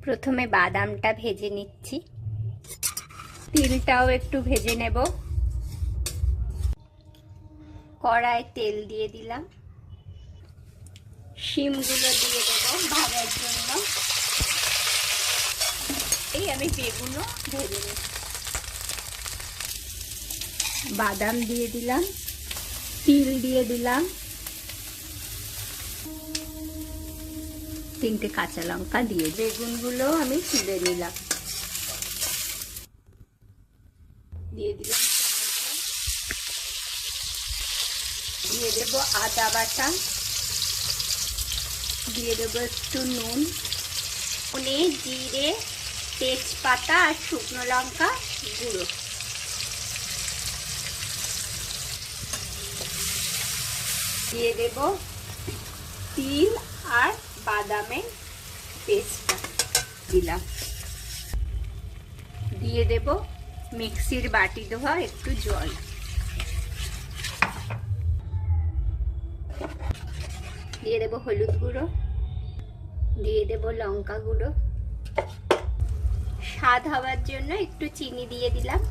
প্রথমে বাদামটা ভেজে নিচ্ছি, তিলটাও একটু ভেজে নেব। কড়ায় তেল দিয়ে দিলাম, শিমগুলো দিয়ে দেব ভাজার জন্য। এই আমি বেগুনও ভেজে নিচ্ছি। বাদাম দিয়ে দিলাম, তিল দিয়ে দিলাম, 3টে কাঁচা লঙ্কা দিয়ে বেগুনগুলো আমি তুলে নিলাম। দিয়ে দিলাম, দিয়ে দেব আদা বাটা, দিয়ে দেব একটু নুন, জিরে, তেজপাতা আর শুকনো লঙ্কা গুঁড়ো। দিয়ে দেব তিল আর বাদামের পেস্টটা দিলাম। দিয়ে দেব মিক্সির বাটি ধোয়া একটু জল। দিয়ে দেব হলুদ গুঁড়ো, দিয়ে দেব লঙ্কা গুঁড়ো, স্বাদ হওয়ার জন্য একটু চিনি দিয়ে দিলাম।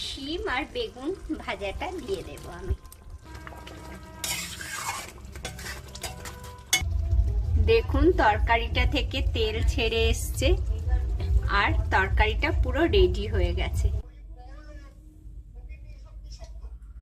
শিম আর বেগুন ভাজাটা দিয়ে দেব আমি। দেখুন তরকারিটা থেকে তেল ছেড়ে এসছে আর তরকারিটা পুরো রেডি হয়ে গেছে।